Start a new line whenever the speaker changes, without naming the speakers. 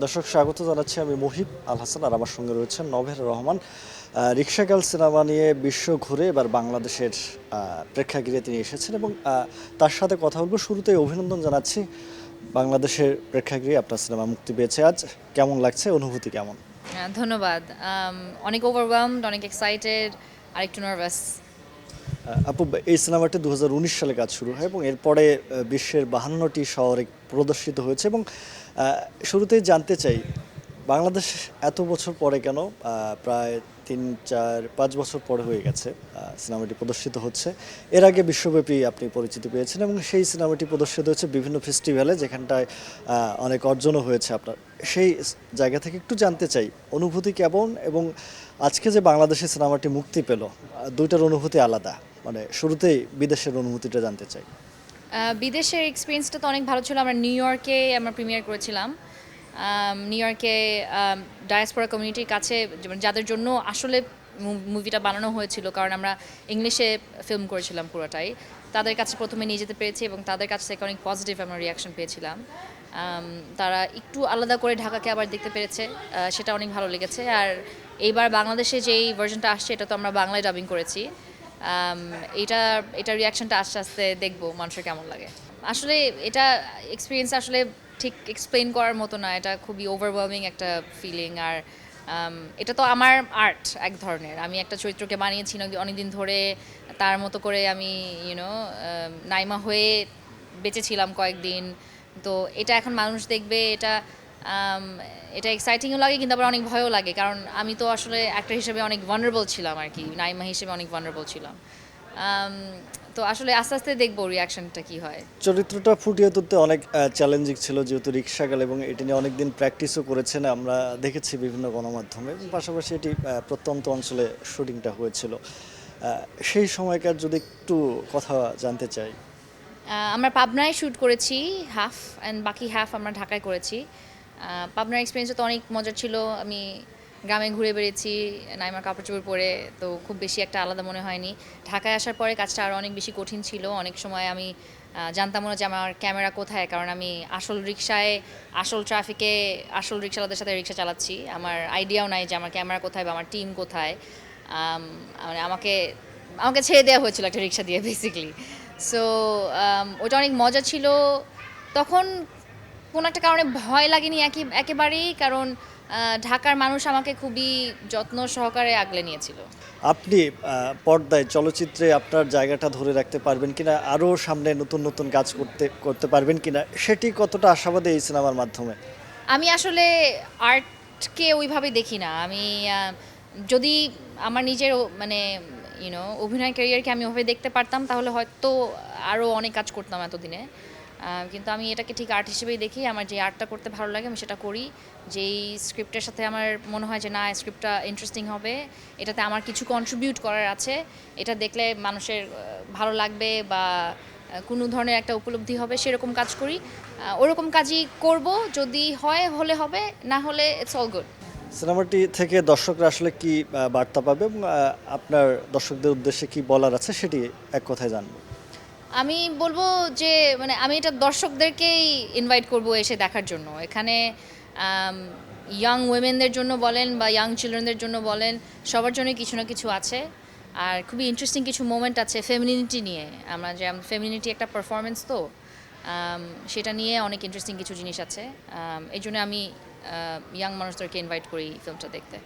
দর্শক স্বাগত জানাচ্ছি আমি মুহিব আল হাসান আর আমার সঙ্গে রয়েছেন নভের রহমান। রিক্সাকাল সিনেমা নিয়ে বিশ্ব ঘুরে এবার বাংলাদেশের প্রেক্ষাগৃহে তিনি এসেছেন এবং তার সাথে কথা বলবো। শুরুতেই অভিনন্দন জানাচ্ছি, বাংলাদেশের প্রেক্ষাগৃহে আপনার সিনেমা মুক্তি পেয়েছে আজ। কেমন লাগছে, অনুভূতি কেমন?
ধন্যবাদ। অনেক ওভারওয়েলমড, অনেক এক্সাইটেড আর একটু নার্ভাস।
আপু, এই সিনেমাটি 2019 সালে কাজ শুরু হয় এবং এরপরে বিশ্বের 52টি শহরে প্রদর্শিত হয়েছে এবং শুরুতেই জানতে চাই, বাংলাদেশ এত বছর পরে কেন? প্রায় 3, 4, 5 বছর পরে হয়ে গেছে সিনেমাটি প্রদর্শিত হচ্ছে। এর আগে বিশ্বব্যাপী আপনি পরিচিতি পেয়েছেন এবং সেই সিনেমাটি প্রদর্শিত হচ্ছে বিভিন্ন ফেস্টিভ্যালে, যেখানটায় অনেক অর্জনও হয়েছে আপনার। সেই জায়গা থেকে একটু জানতে চাই অনুভূতি কেমন, এবং আজকে যে বাংলাদেশে সিনেমাটি মুক্তি পেল, দুইটার অনুভূতি আলাদা। মানে শুরুতেই বিদেশের অনুভূতিটা জানতে চাই।
বিদেশের এক্সপিরিয়েন্সটা তো অনেক ভালো ছিল। আমরা নিউ ইয়র্কে আমরা প্রিমিয়ার করেছিলাম। নিউ ইয়র্কে ডায়াসপোরা কমিউনিটির কাছে, যাদের জন্য আসলে মুভিটা বানানো হয়েছিল, কারণ আমরা ইংলিশে ফিল্ম করেছিলাম পুরোটাই। তাদের কাছে প্রথমে নিয়ে যেতে পেরেছি এবং তাদের কাছ থেকে অনেক পজিটিভ আমরা রিয়াকশন পেয়েছিলাম। তারা একটু আলাদা করে ঢাকাকে আবার দেখতে পেরেছে, সেটা অনেক ভালো লেগেছে। আর এইবার বাংলাদেশে যেই ভার্জনটা আসছে, এটা তো আমরা বাংলায় ডাবিং করেছি। আম, এটা এটা রিয়াকশনটা আস্তে আস্তে দেখবো মানুষের কেমন লাগে। আসলে এটা এক্সপিরিয়েন্স আসলে ঠিক এক্সপ্লেন করার মতো না, এটা খুবই ওভারওয়েলমিং একটা ফিলিং। আর এটা তো আমার আর্ট এক ধরনের। আমি একটা চরিত্রকে বানিয়েছি অনেকদিন ধরে, তার মতো করে আমি নাইমা হয়ে বেঁচেছিলাম কয়েকদিন। তো এটা এখন মানুষ দেখবে, আম, এটা এক্সাইটিংও লাগে কিন্তু আবার অনেক ভয়ও লাগে, কারণ আমি তো আসলে অ্যাক্টর হিসেবে অনেক ভালনারেবল ছিলাম আর কি, নাইমা হিসেবে অনেক ভালনারেবল ছিলাম। আম, তো আসলে আস্তে আস্তে দেখবো রিয়াকশনটা কি হয়।
চরিত্রটা ফুটিয়ে তুলতে অনেক চ্যালেঞ্জিং ছিল, যেহেতু রিক্সাকাল, এবং এটি নিয়ে অনেকদিন প্র্যাকটিসও করেছেন আমরা দেখেছি বিভিন্ন গণমাধ্যমে, এবং পাশাপাশি এটি প্রত্যন্ত অঞ্চলে শুটিংটা হয়েছিল। সেই সময়কার যদি একটু কথা জানতে চাই।
আমরা পাবনায় শ্যুট করেছি হাফ, অ্যান্ড বাকি হাফ আমরা ঢাকায় করেছি। পাবনার এক্সপিরিয়েন্সটা তো অনেক মজার ছিল। আমি গ্রামে ঘুরে বেড়েছি নাইমার কাপড় চোপড় পরে, তো খুব বেশি একটা আলাদা মনে হয়নি। ঢাকায় আসার পরে কাজটা আরও অনেক বেশি কঠিন ছিল। অনেক সময় আমি জানতাম না যে আমার ক্যামেরা কোথায়, কারণ আমি আসল রিক্সায়, আসল ট্রাফিকে, আসল রিক্সাওয়ালাদের সাথে রিক্সা চালাচ্ছি। আমার আইডিয়াও নাই যে আমার ক্যামেরা কোথায় বা আমার টিম কোথায়। মানে আমাকে আমাকে ছেড়ে দেওয়া হয়েছিল একটা রিক্সা দিয়ে বেসিক্যালি। সো ওটা অনেক মজা ছিল। তখন কোনো একটা কারণে ভয় লাগেনি একেবারেই, কারণ ঢাকার মানুষ আমাকে খুবই যত্ন সহকারে আগলে নিয়েছিল।
আপনি পর্দায় চলচ্চিত্রে আপনার জায়গাটা ধরে রাখতে পারবেন কিনা, আরও সামনে নতুন নতুন কাজ করতে করতে পারবেন কিনা, সেটি কতটা আশাবাদী এই সিনেমার মাধ্যমে?
আমি আসলে আর্টকে ওইভাবে দেখি না। আমি যদি আমার নিজের মানে অভিনয় ক্যারিয়ারকে আমি ওভাবে দেখতে পারতাম, তাহলে হয়তো আরও অনেক কাজ করতাম এতদিনে। কিন্তু আমি এটাকে ঠিক আর্ট হিসেবেই দেখি। আমার যে আর্টটা করতে ভালো লাগে আমি সেটা করি। যেই স্ক্রিপ্টের সাথে আমার মনে হয় যে না, স্ক্রিপ্টটা ইন্টারেস্টিং হবে, এটাতে আমার কিছু কন্ট্রিবিউট করার আছে, এটা দেখলে মানুষের ভালো লাগবে বা কোনো ধরনের একটা উপলব্ধি হবে, সেরকম কাজ করি। ওরকম কাজই করব। যদি হয় হলে হবে, না হলে ইটস অল গুড।
সিনেমাটি থেকে দর্শকরা আসলে কি বার্তা পাবে, এবং আপনার দর্শকদের উদ্দেশ্যে কি বলার আছে সেটি এক কথায় জানবো।
আমি বলবো যে আমি এটা দর্শকদেরকেই ইনভাইট করব এসে দেখার জন্য। এখানে ইয়াং উইমেনদের জন্য বলেন বা ইয়াং চিলড্রেনদের জন্য বলেন, সবার জন্যই কিছু না কিছু আছে। আর খুবই ইন্টারেস্টিং কিছু মোমেন্ট আছে ফেমিনিটি নিয়ে। আমরা যে ফেমিনিটি একটা পারফরমেন্স, তো সেটা নিয়ে অনেক ইন্টারেস্টিং কিছু জিনিস আছে। এই জন্য আমি ইয়াং মানুষদেরকে ইনভাইট করি ফিল্মটা দেখতে।